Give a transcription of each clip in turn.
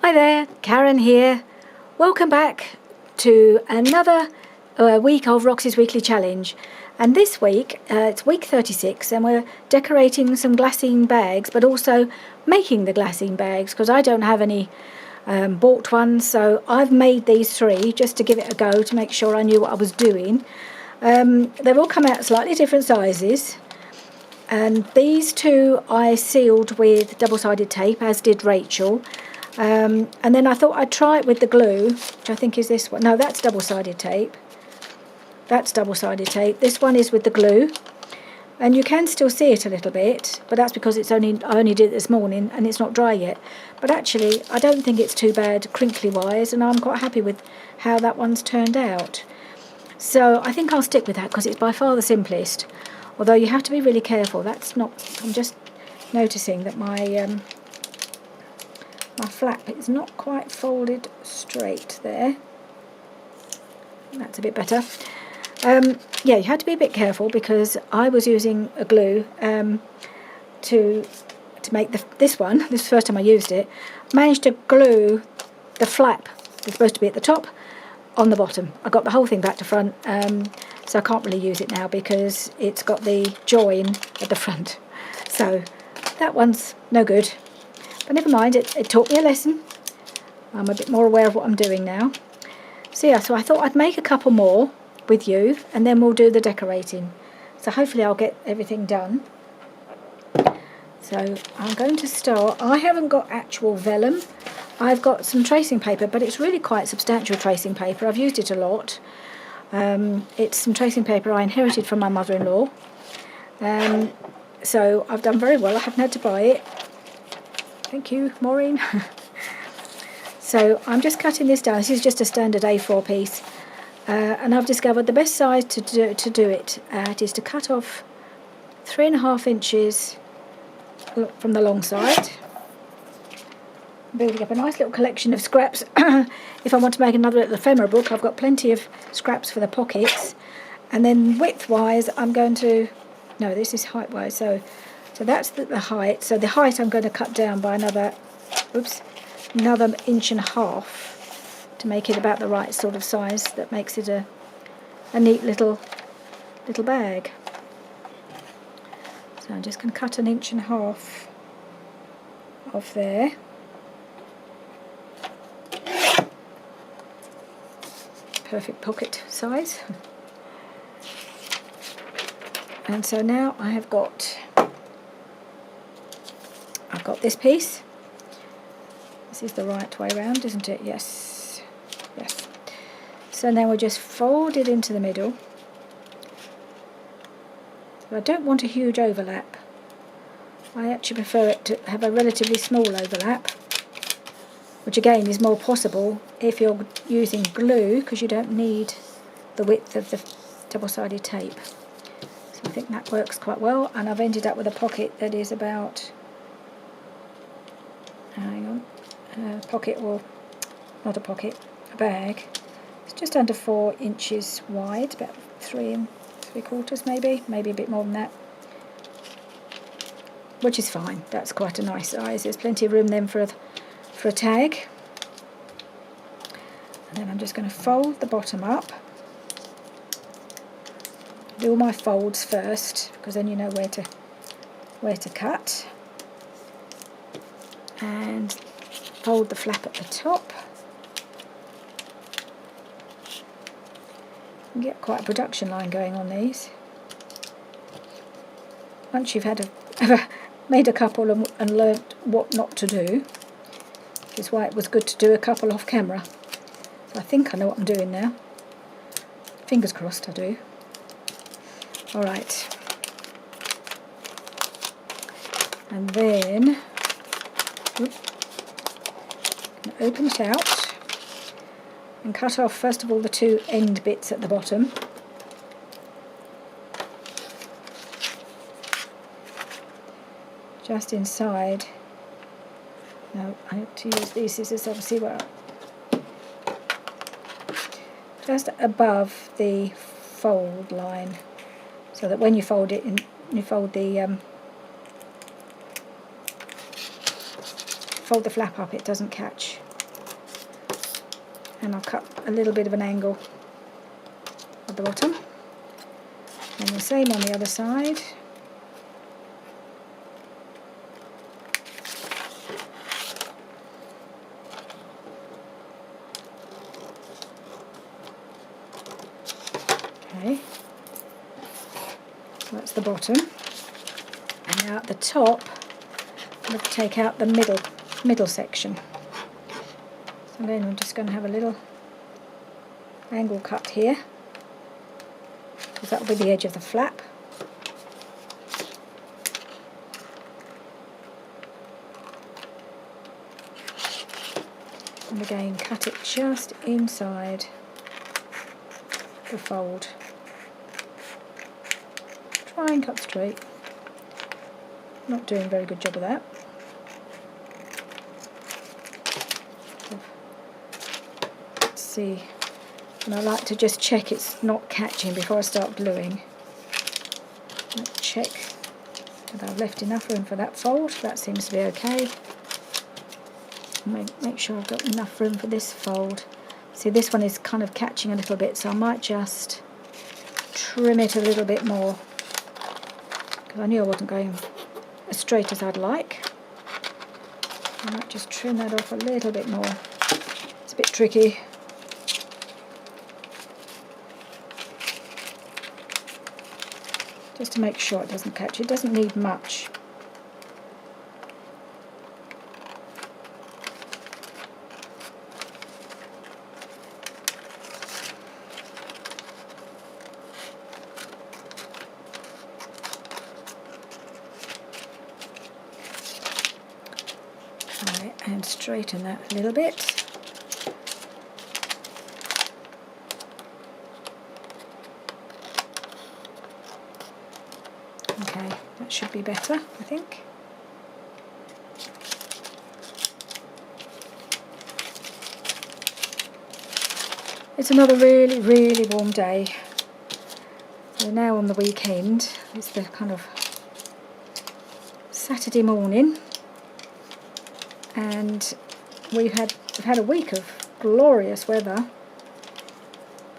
Hi there, Karen here. Welcome back to another week of Roxy's Weekly Challenge. And this week, it's week 36, and we're decorating some glassine bags, but also making the glassine bags, because I don't have any bought ones, so I've made these three just to give it a go to make sure I knew what I was doing. They've all come out slightly different sizes, and these two I sealed with double-sided tape, as did Rachel. And then I thought I'd try it with the glue, which I think is this one. No, that's double-sided tape. That's double-sided tape. This one is with the glue. And you can still see it a little bit, but that's because I only did it this morning and it's not dry yet. But actually, I don't think it's too bad crinkly-wise, and I'm quite happy with how that one's turned out. So I think I'll stick with that because it's by far the simplest. Although you have to be really careful. That's not... I'm just noticing that my flap is not quite folded straight there. That's a bit better. Yeah, you had to be a bit careful because I was using a glue to make this one. This is the first time I used it. Managed to glue the flap that's supposed to be at the top on the bottom. I got the whole thing back to front, so I can't really use it now because it's got the join at the front. So that one's no good. But never mind, it taught me a lesson. I'm a bit more aware of what I'm doing now. So yeah, so I thought I'd make a couple more with you, and then we'll do the decorating. So hopefully I'll get everything done. So I'm going to start. I haven't got actual vellum. I've got some tracing paper, but it's really quite substantial tracing paper. I've used it a lot. It's some tracing paper I inherited from my mother-in-law. So I've done very well. I haven't had to buy it. Thank you, Maureen. So I'm just cutting this down. This is just a standard A4 piece. And I've discovered the best size to do it at is to cut off 3.5 inches from the long side. Building up a nice little collection of scraps. If I want to make another little ephemera book, I've got plenty of scraps for the pockets. And then width-wise, I'm going to... No, this is height-wise, so that's the height. So the height I'm going to cut down by another 1.5 inches to make it about the right sort of size that makes it a neat little bag. So I'm just going to cut 1.5 inches off there. Perfect pocket size. And so now I've got this piece. This is the right way round, isn't it? Yes. Yes. So now we'll just fold it into the middle. So I don't want a huge overlap. I actually prefer it to have a relatively small overlap, which again is more possible if you're using glue because you don't need the width of the double-sided tape. So I think that works quite well, and I've ended up with a pocket that is about... Hang on. Pocket, or not a pocket, a bag. It's just under 4 inches wide, about 3 3/4 maybe a bit more than that, which is fine. That's quite a nice size. There's plenty of room then for a tag. And then I'm just going to fold the bottom up. Do all my folds first because then you know where to cut. And fold the flap at the top. You get quite a production line going on these. Once you've made a couple and learnt what not to do, which is why it was good to do a couple off camera. So I think I know what I'm doing now. Fingers crossed I do. Alright. And then open it out and cut off first of all the two end bits at the bottom. Just inside. No, I have to use these scissors obviously. Just above the fold line, so that when you fold it, you fold the flap up, it doesn't catch and I'll cut a little bit of an angle at the bottom, and the same on the other side. Okay, so that's the bottom, and now at the top I'm going to take out the middle section. So then I'm just going to have a little angle cut here, because that will be the edge of the flap. And again, cut it just inside the fold. Try and cut straight. Not doing a very good job of that. Let's see. And I like to just check it's not catching before I start gluing. Let's check that I've left enough room for that fold. That seems to be okay. Make sure I've got enough room for this fold. See, this one is kind of catching a little bit, so I might just trim it a little bit more, because I knew I wasn't going as straight as I'd like. I might just trim that off a little bit more. It's a bit tricky. Just to make sure it doesn't catch. It doesn't need much. Try and straighten that a little bit. Okay, that should be better, I think. It's another really, really warm day. We're now on the weekend. It's the kind of Saturday morning, and we've had a week of glorious weather.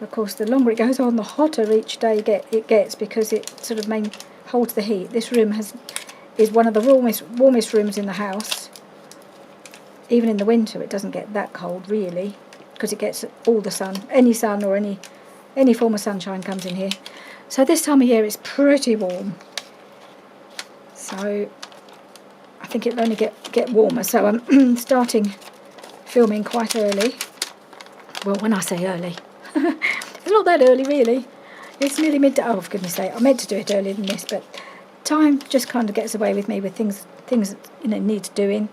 Of course, the longer it goes on, the hotter each day it gets, because it sort of holds the heat. This room is one of the warmest rooms in the house. Even in the winter, it doesn't get that cold really, because it gets all the sun, any sun or any form of sunshine comes in here. So this time of year it's pretty warm. So I think it'll only get warmer. So I'm starting filming quite early. Well, when I say early, it's not that early really. It's nearly midday. Oh, for goodness sake, I meant to do it earlier than this, but time just kind of gets away with me with things that needs doing.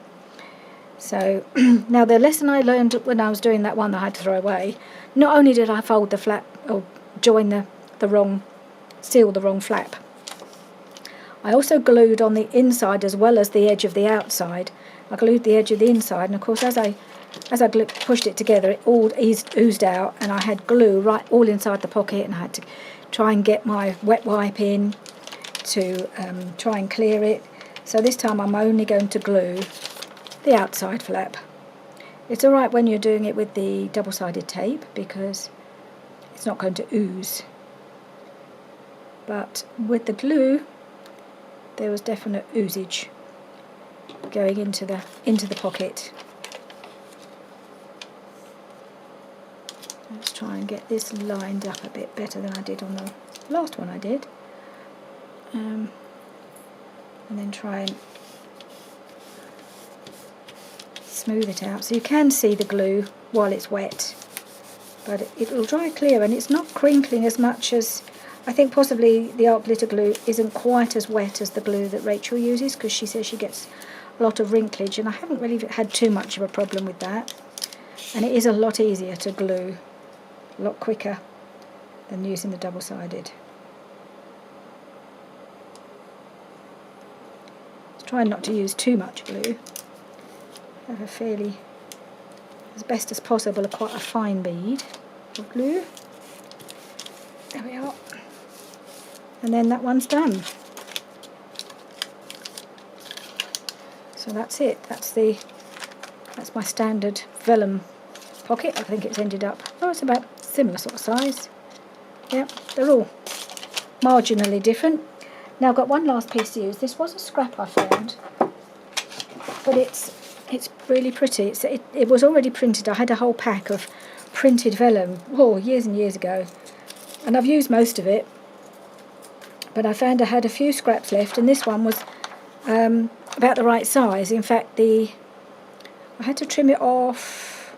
So now the lesson I learned when I was doing that one that I had to throw away, not only did I fold the flap or join seal the wrong flap, I also glued on the inside as well as the edge of the outside. I glued the edge of the inside, and of course as I pushed it together, it all oozed out, and I had glue right all inside the pocket, and I had to try and get my wet wipe in to try and clear it. So this time I'm only going to glue the outside flap. It's alright when you're doing it with the double-sided tape, because it's not going to ooze. But with the glue, there was definite oozage going into the pocket. Let's try and get this lined up a bit better than I did on the last one I did. And then try and smooth it out. So you can see the glue while it's wet, but it will dry clear, and it's not crinkling as much as, I think possibly the art glitter glue isn't quite as wet as the glue that Rachel uses, because she says she gets a lot of wrinklage, and I haven't really had too much of a problem with that. And it is a lot easier to glue, a lot quicker than using the double-sided. Trying not to use too much glue. Have a fairly, as best as possible, quite a fine bead of glue. There we are. And then that one's done. So that's it. That's my standard vellum pocket. I think it's ended up, oh, it's about similar sort of size. Yeah, they're all marginally different. Now I've got one last piece to use. This was a scrap I found, but it's really pretty. It was already printed. I had a whole pack of printed vellum, years and years ago, and I've used most of it, but I found I had a few scraps left, and this one was about the right size. In fact, I had to trim it off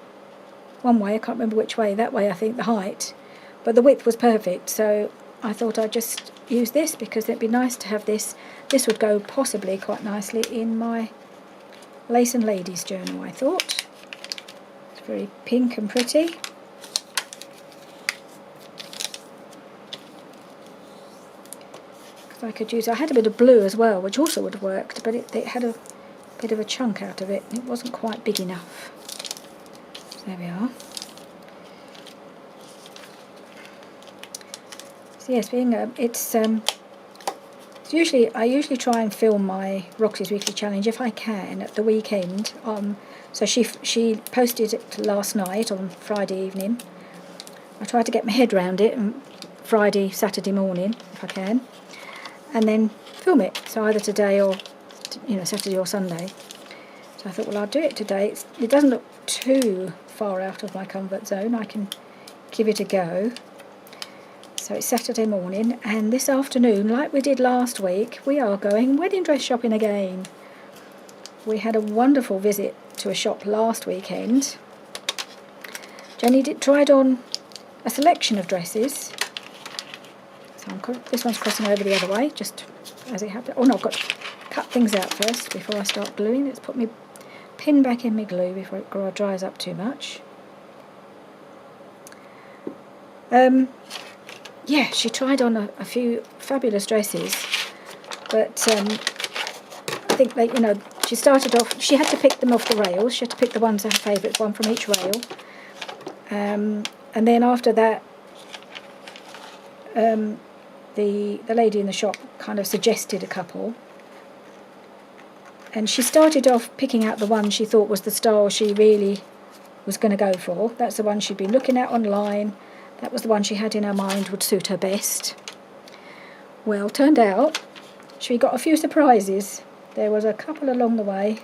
one way, I can't remember which way, that way I think, the height, but the width was perfect, so I thought I'd just use this because it'd be nice to have this. This would go possibly quite nicely in my Lace and Ladies journal, I thought. It's very pink and pretty. Because I could use, I had a bit of blue as well, which also would have worked, but it had a bit of a chunk out of it. It wasn't quite big enough. So there we are. So yes, I usually try and film my Roxy's Weekly Challenge if I can at the weekend. So she posted it last night on Friday evening. I try to get my head around it on Friday, Saturday morning if I can, and then film it. So either today or Saturday or Sunday. So I thought, well, I'll do it today. It doesn't look too far out of my comfort zone. I can give it a go. So it's Saturday morning, and this afternoon, like we did last week, we are going wedding dress shopping again. We had a wonderful visit to a shop last weekend. Jenny tried on a selection of dresses. So this one's crossing over the other way, just as it happened. Oh no, I've got to cut things out first before I start gluing. Let's put my pin back in my glue before it dries up too much. Yeah, she tried on a few fabulous dresses, but I think that, she started off, she had to pick them off the rails. She had to pick the ones her favourites, one from each rail. And then after that, the lady in the shop kind of suggested a couple. And she started off picking out the one she thought was the style she really was going to go for. That's the one she'd been looking at online. That was the one she had in her mind would suit her best. Well, turned out she got a few surprises. There was a couple along the way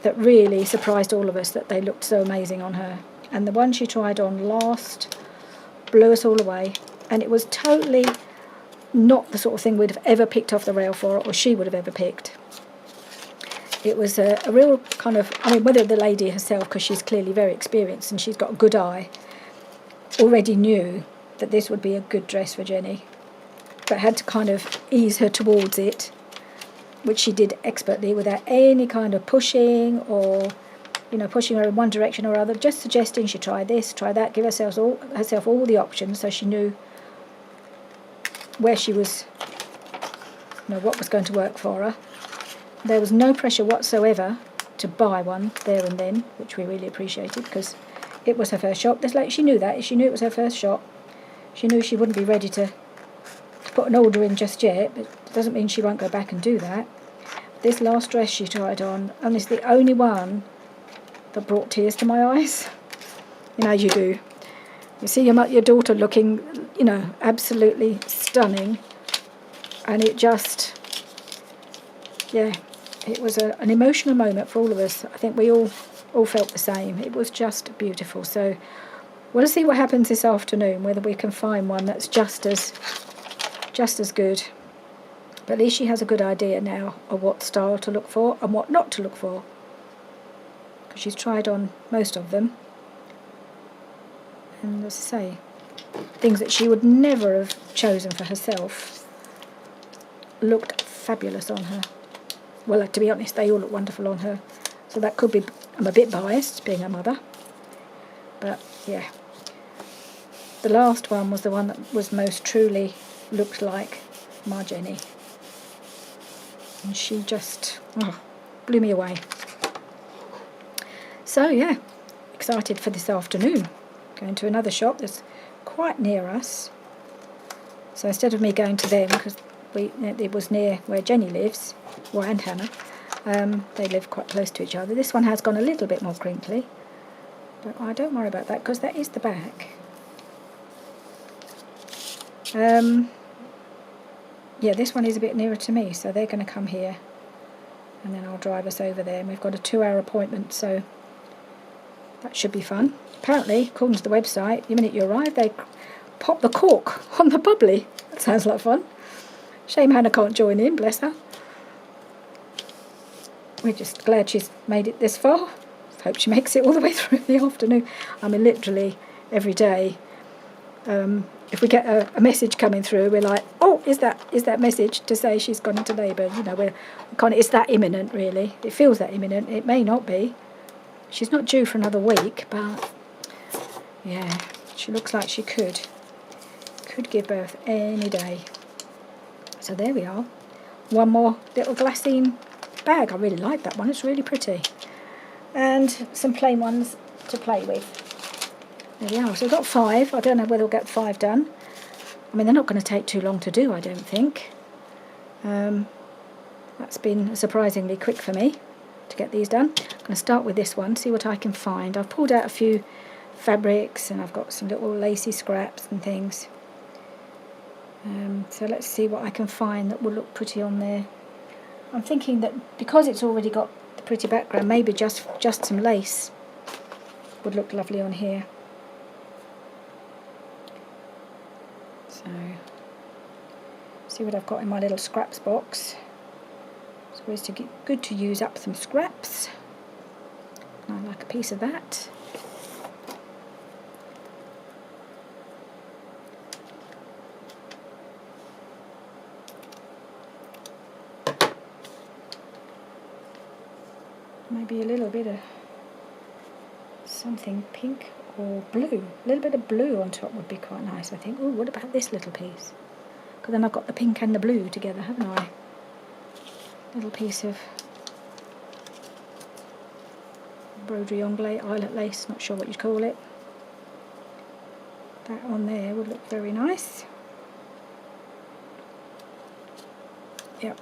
that really surprised all of us, that they looked so amazing on her. And the one she tried on last blew us all away. And it was totally not the sort of thing we'd have ever picked off the rail for, or she would have ever picked. It was a real kind of, whether the lady herself, because she's clearly very experienced and she's got a good eye, already knew that this would be a good dress for Jenny, but had to kind of ease her towards it, which she did expertly without any kind of pushing or, pushing her in one direction or other, just suggesting she try this, try that, give herself all the options so she knew where she was, what was going to work for her. There was no pressure whatsoever to buy one there and then, which we really appreciated because it was her first shop. She knew that. She knew it was her first shop. She knew she wouldn't be ready to put an order in just yet, but it doesn't mean she won't go back and do that. This last dress she tried on, and it's the only one that brought tears to my eyes. You do. You see your daughter looking, absolutely stunning, and it just, it was an emotional moment for all of us. I think we all felt the same. It was just beautiful. So we'll see what happens this afternoon, whether we can find one that's just as good. But at least she has a good idea now of what style to look for and what not to look for, because she's tried on most of them, and as I say, things that she would never have chosen for herself looked fabulous on her. Well, to be honest, they all look wonderful on her. So that could be, I'm a bit biased, being a mother. But, yeah. The last one was the one that was most truly looked like my Jenny. And she just blew me away. So, yeah, excited for this afternoon. Going to another shop that's quite near us. So instead of me going to them, because it was near where Jenny lives, and Hannah, they live quite close to each other. This one has gone a little bit more crinkly, But I don't worry about that because that is the back. Yeah, this one is a bit nearer to me, so they're going to come here and then I'll drive us over there, and we've got a 2-hour appointment, so that should be fun. Apparently, according to the website, the minute you arrive they pop the cork on the bubbly. That sounds like fun. Shame Hannah can't join in, bless her. We're just glad she's made it this far. Hope she makes it all the way through the afternoon. I mean, literally every day. If we get a message coming through, we're like, oh, is that message to say she's gone into labour? You know, it's that imminent, really. It feels that imminent. It may not be. She's not due for another week, but yeah, she looks like she could give birth any day. So there we are. One more little glassine bag. I really like that one. It's really pretty. And some plain ones to play with. There we are. So we've got 5. I don't know whether we'll get 5 done. I mean, they're not going to take too long to do, I don't think. That's been surprisingly quick for me to get these done. I'm going to start with this one, see what I can find. I've pulled out a few fabrics and I've got some little lacy scraps and things. So let's see what I can find that will look pretty on there. I'm thinking that because it's already got the pretty background, maybe just some lace would look lovely on here. So, see what I've got in my little scraps box. It's always good to use up some scraps. I like a piece of that. Maybe a little bit of something pink or blue. A little bit of blue on top would be quite nice, I think. Oh, what about this little piece? Because then I've got the pink and the blue together, haven't I? Little piece of broderie anglais, eyelet lace, not sure what you'd call it. That on there would look very nice. Yep.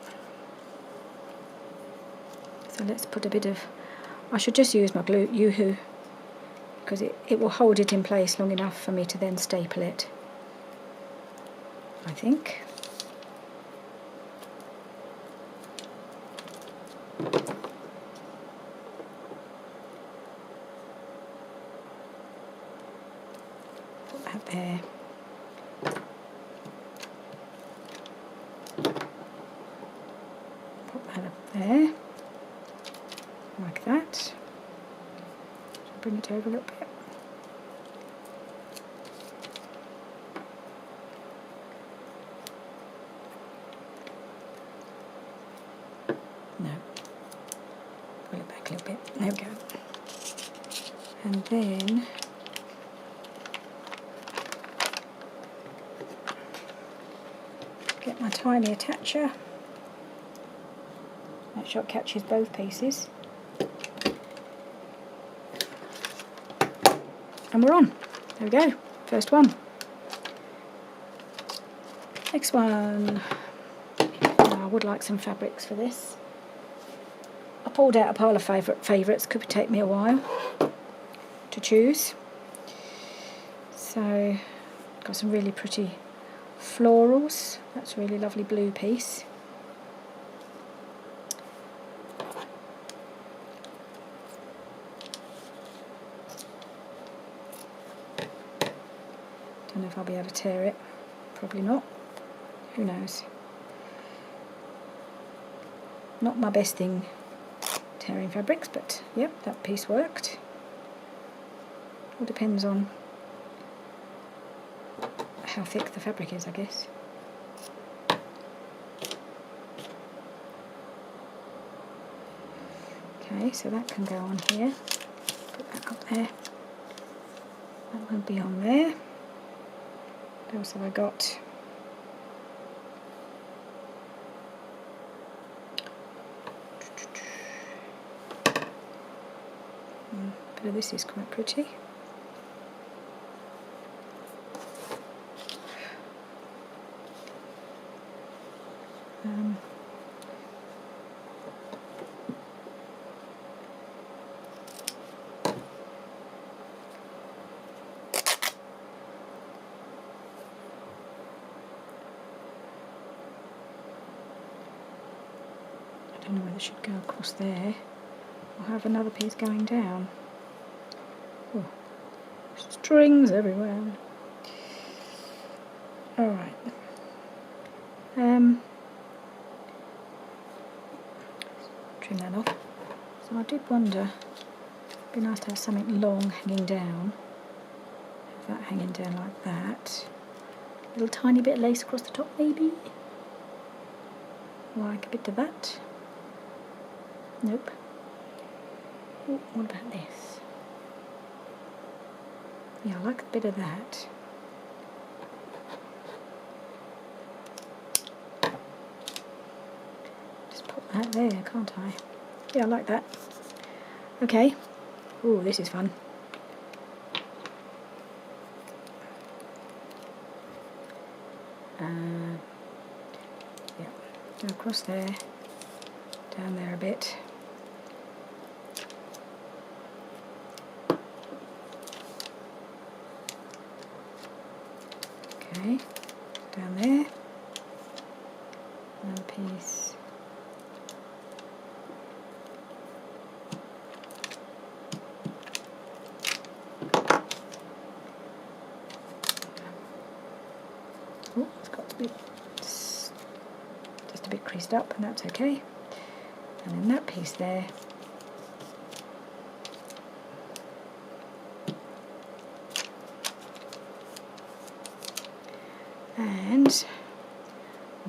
So let's put a bit of, I should just use my glue, Yoo-hoo, because it will hold it in place long enough for me to then staple it, I think. Put that there. Put that up there. Like that. Bring it over a little bit. No. Pull it back a little bit. There we go. And then get my tiny attacher. Make sure it catches both pieces. And we're on. There we go. First one. Next one. I would like some fabrics for this. I pulled out a pile of favourites. Could take me a while to choose. So, got some really pretty florals. That's a really lovely blue piece. Don't know if I'll be able to tear it. Probably not. Who knows? Not my best thing tearing fabrics, but yep, that piece worked. All depends on how thick the fabric is, I guess. Okay, so that can go on here. Put that up there. That will be on there. What else have I got? A bit of this is quite pretty. don't know whether it should go across there or have another piece going down. Oh, strings everywhere. Alright. Trim that off. So I did wonder, it'd be nice to have something long hanging down. Have that hanging down like that. A little tiny bit of lace across the top maybe. Like a bit of that. Nope. Ooh, what about this? Yeah, I like a bit of that. Just put that there, can't I? Yeah, I like that. Okay. Ooh, this is fun. Yeah, go across there, down there a bit. Okay, down there, another piece. Oh, it's got to be just a bit creased up, and that's okay. And then that piece there. And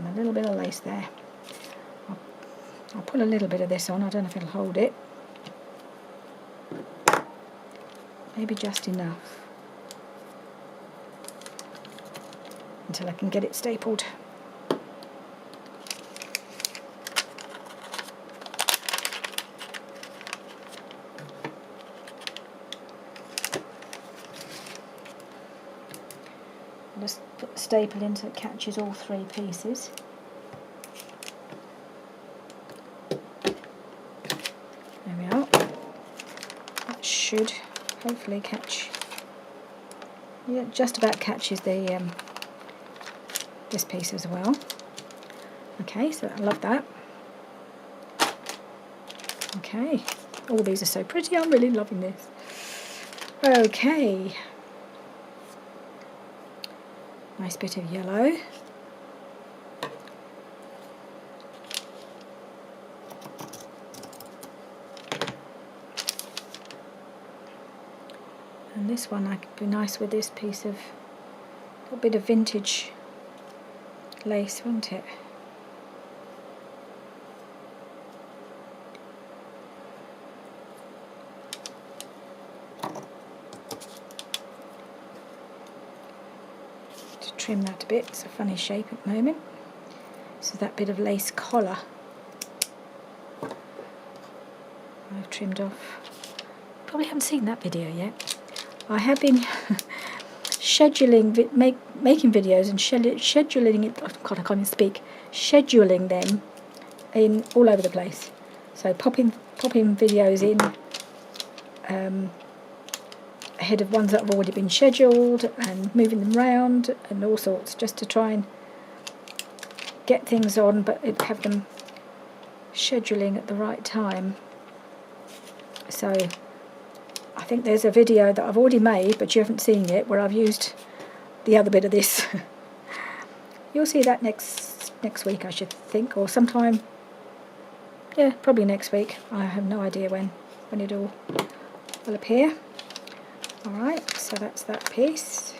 a little bit of lace there. I'll put a little bit of this on, I don't know if it'll hold it. Maybe just enough. Until I can get it stapled. I'll just put the staple in so it catches all three pieces. There we are. That should hopefully catch. Yeah, just about catches the this piece as well. Okay, so I love that. Okay, all these are so pretty. I'm really loving this. Okay. Nice bit of yellow. And this one I could be nice with this piece of a little bit of vintage lace, wouldn't it? To trim that a bit, it's a funny shape at the moment. So that bit of lace collar I've trimmed off. Probably haven't seen that video yet. I have been scheduling, making videos and scheduling it. Oh God, I can't even speak. Scheduling them in all over the place. So popping videos in ahead of ones that have already been scheduled, and moving them around and all sorts, just to try and get things on, but have them scheduling at the right time. So I think there's a video that I've already made, but you haven't seen it, where I've used the other bit of this. You'll see that next week, I should think, or sometime. Yeah, probably next week. I have no idea when it all will appear. Alright, so that's that piece.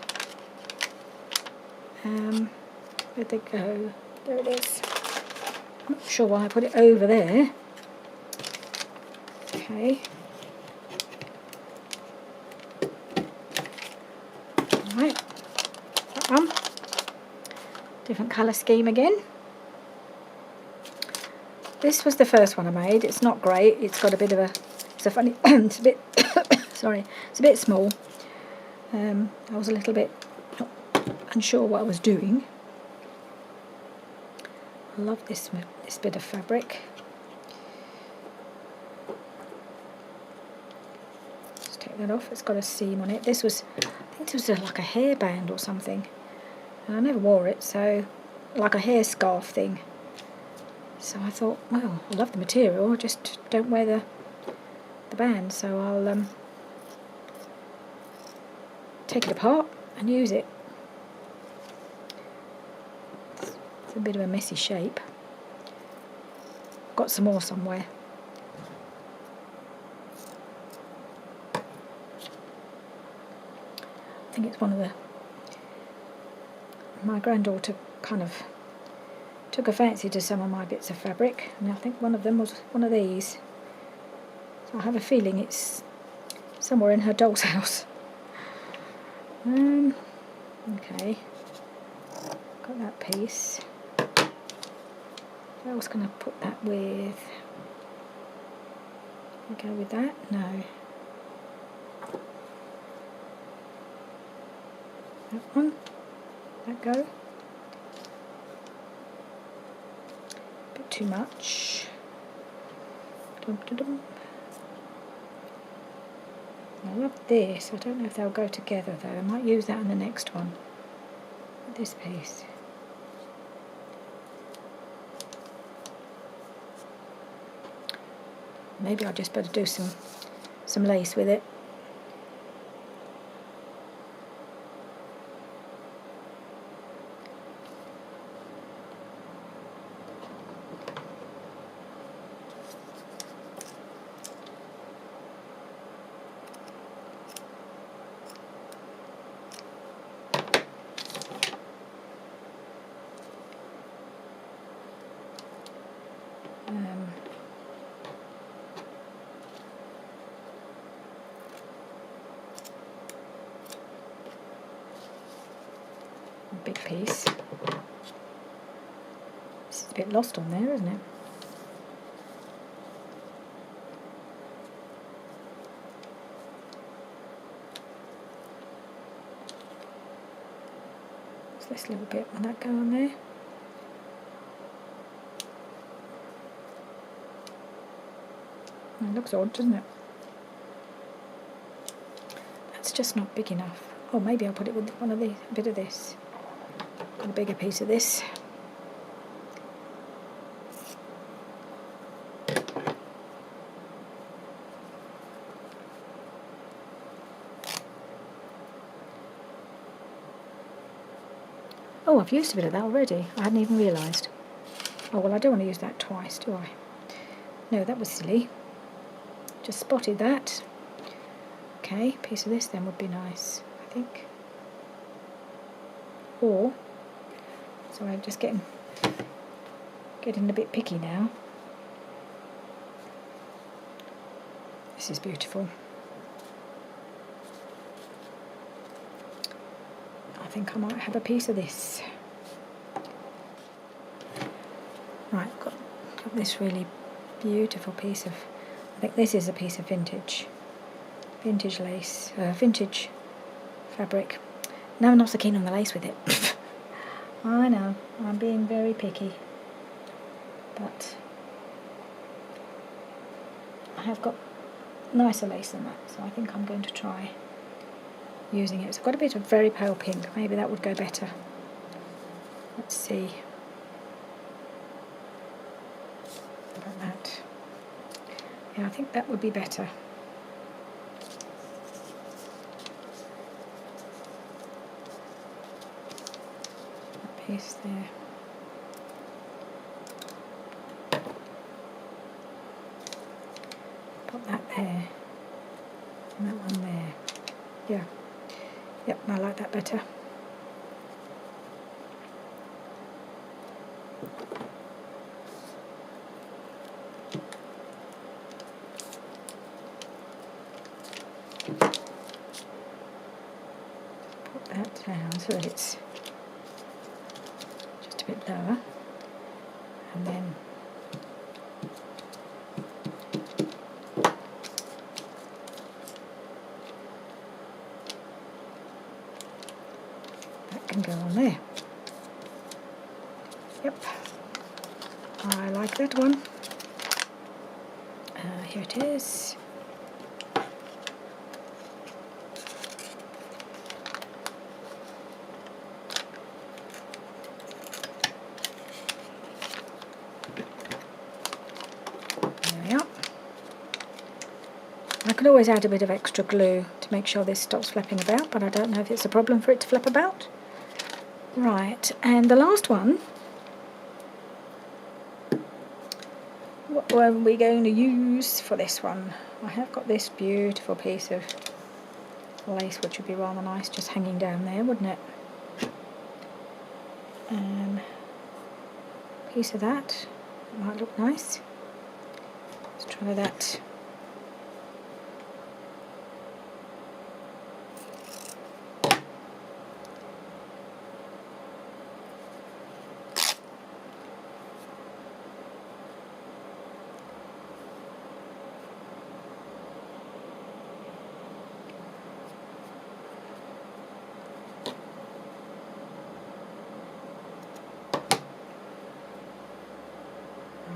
Where'd they go? There it is. I'm not sure why I put it over there. Okay. Right, that one. Different colour scheme again. This was the first one I made. It's not great. It's got a bit of a. It's a funny. It's a bit. Sorry, it's a bit small. I was a little bit not unsure what I was doing. I love this bit of fabric. Just take that off. It's got a seam on it. This was, I think this was like a hairband or something. And I never wore it, so like a hair scarf thing. So I thought, well, I love the material, I just don't wear the band, so I'll take it apart and use it. It's a bit of a messy shape. Got some more somewhere. I think it's one of my granddaughter kind of took a fancy to some of my bits of fabric, and I think one of them was one of these. So I have a feeling it's somewhere in her doll's house. Okay, got that piece. Where else can I put that with? Go with that? No. That one? That go? Bit too much. Dum, dum, dum. I love this. I don't know if they'll go together though. I might use that in the next one. This piece. Maybe I'll just better do some lace with it. Big piece. This is a bit lost on there, isn't it? What's this little bit? Will that go on there? It looks odd, doesn't it? That's just not big enough. Oh, maybe I'll put it with one of these, a bit of this. Got a bigger piece of this. Oh, I've used a bit of that already. I hadn't even realised. Oh, well, I don't want to use that twice, do I? No, that was silly. Just spotted that. Okay, a piece of this then would be nice, I think. Or, sorry, I'm just getting a bit picky now. This is beautiful. I think I might have a piece of this. Right, got this really beautiful piece of, I think this is a piece of vintage lace, vintage fabric. No, I'm not so keen on the lace with it. I know, I'm being very picky, but I have got nicer lace than that, so I think I'm going to try using it. So I've got a bit of very pale pink, maybe that would go better. Let's see. How about that? Yeah, I think that would be better. That piece there. Put that there. And that one there. Yeah. Yep, I like that better. Put that down so that it's just a bit lower. And then can go on there. Yep, I like that one. Here it is. can always add a bit of extra glue to make sure this stops flapping about, but I don't know if it's a problem for it to flap about. Right, and the last one, what are we going to use for this one? I have got this beautiful piece of lace, which would be rather nice just hanging down there, wouldn't it? Piece of that might look nice. Let's try that.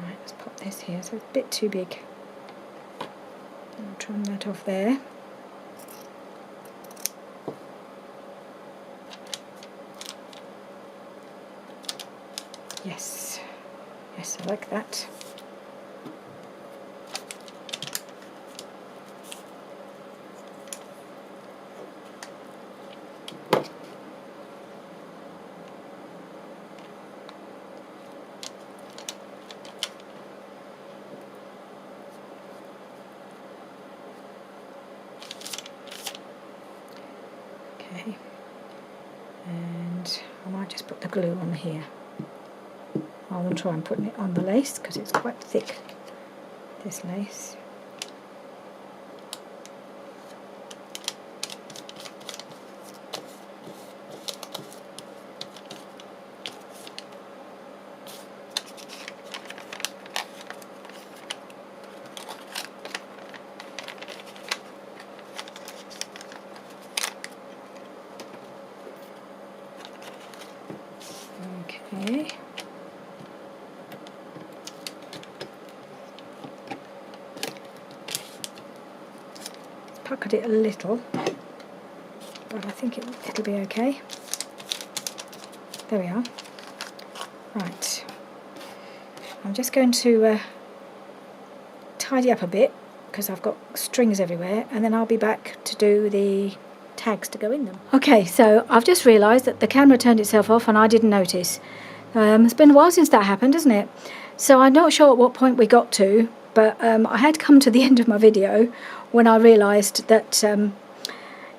Let's pop this here, so it's a bit too big. I'll trim that off there. Yes, yes, I like that. Okay, and I might just put the glue on here rather than try and putting it on the lace, because it's quite thick, this lace. Okay. Puckered it a little, but I think it'll be okay. There we are. Right. I'm just going to tidy up a bit because I've got strings everywhere, and then I'll be back to do the tags to go in them. Okay, so I've just realised that the camera turned itself off and I didn't notice. It's been a while since that happened, hasn't it? So I'm not sure at what point we got to, but I had come to the end of my video when I realised that,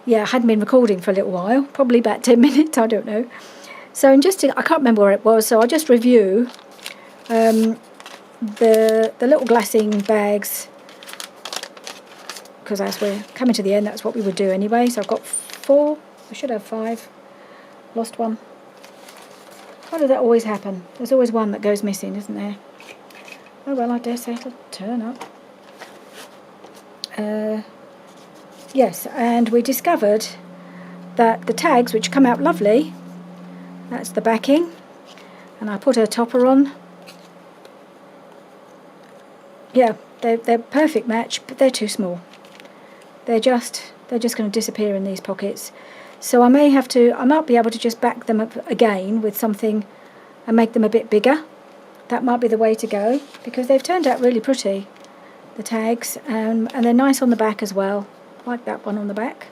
yeah, I hadn't been recording for a little while, probably about 10 minutes, I don't know. So I can't remember where it was, so I'll just review the little glassine bags, because as we're coming to the end, that's what we would do anyway. So I've got 4, I should have 5, lost one. Why does that always happen? There's always one that goes missing, isn't there? Oh well, I dare say it'll turn up. Yes, and we discovered that the tags, which come out lovely, that's the backing, and I put a topper on. Yeah, they're perfect match, but they're too small. They're just going to disappear in these pockets. So I might be able to just back them up again with something and make them a bit bigger. That might be the way to go, because they've turned out really pretty, the tags, and they're nice on the back as well, like that one on the back.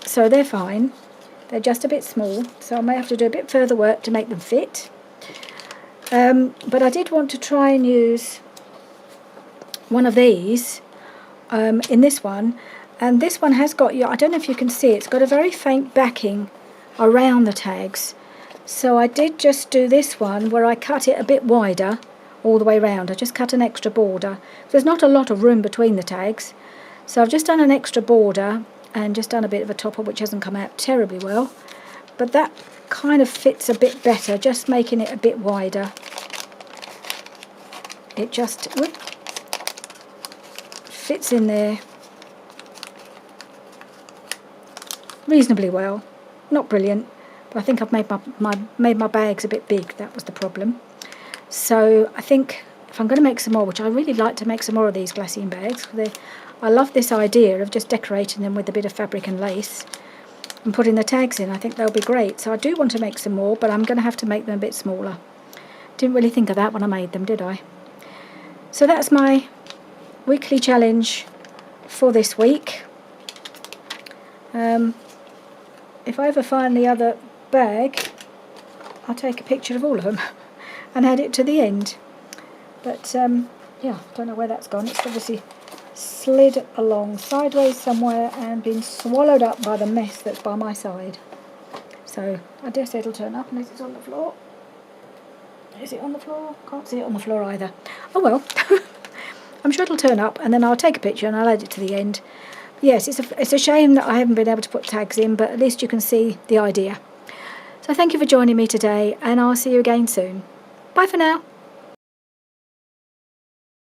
So they're fine. They're just a bit small, so I may have to do a bit further work to make them fit. But I did want to try and use one of these in this one, and this one has got, I don't know if you can see, it's got a very faint backing around the tags. So I did just do this one where I cut it a bit wider all the way round. I just cut an extra border. There's not a lot of room between the tags, so I've just done an extra border and just done a bit of a topper, which hasn't come out terribly well, but that kind of fits a bit better, just making it a bit wider. It just fits in there reasonably well. Not brilliant, but I think I've made my bags a bit big. That was the problem. So I think if I'm going to make some more, which I really like to make some more of these glassine bags, I love this idea of just decorating them with a bit of fabric and lace and putting the tags in. I think they'll be great. So I do want to make some more, but I'm going to have to make them a bit smaller. Didn't really think of that when I made them, did I? So that's my weekly challenge for this week. If I ever find the other bag, I'll take a picture of all of them and add it to the end. But yeah, don't know where that's gone. It's obviously slid along sideways somewhere and been swallowed up by the mess that's by my side. So I dare say it'll turn up unless it's on the floor. Is it on the floor? Can't see it on the floor either. Oh well. I'm sure it'll turn up, and then I'll take a picture and I'll add it to the end. Yes, it's a shame that I haven't been able to put tags in, but at least you can see the idea. So thank you for joining me today, and I'll see you again soon. Bye for now.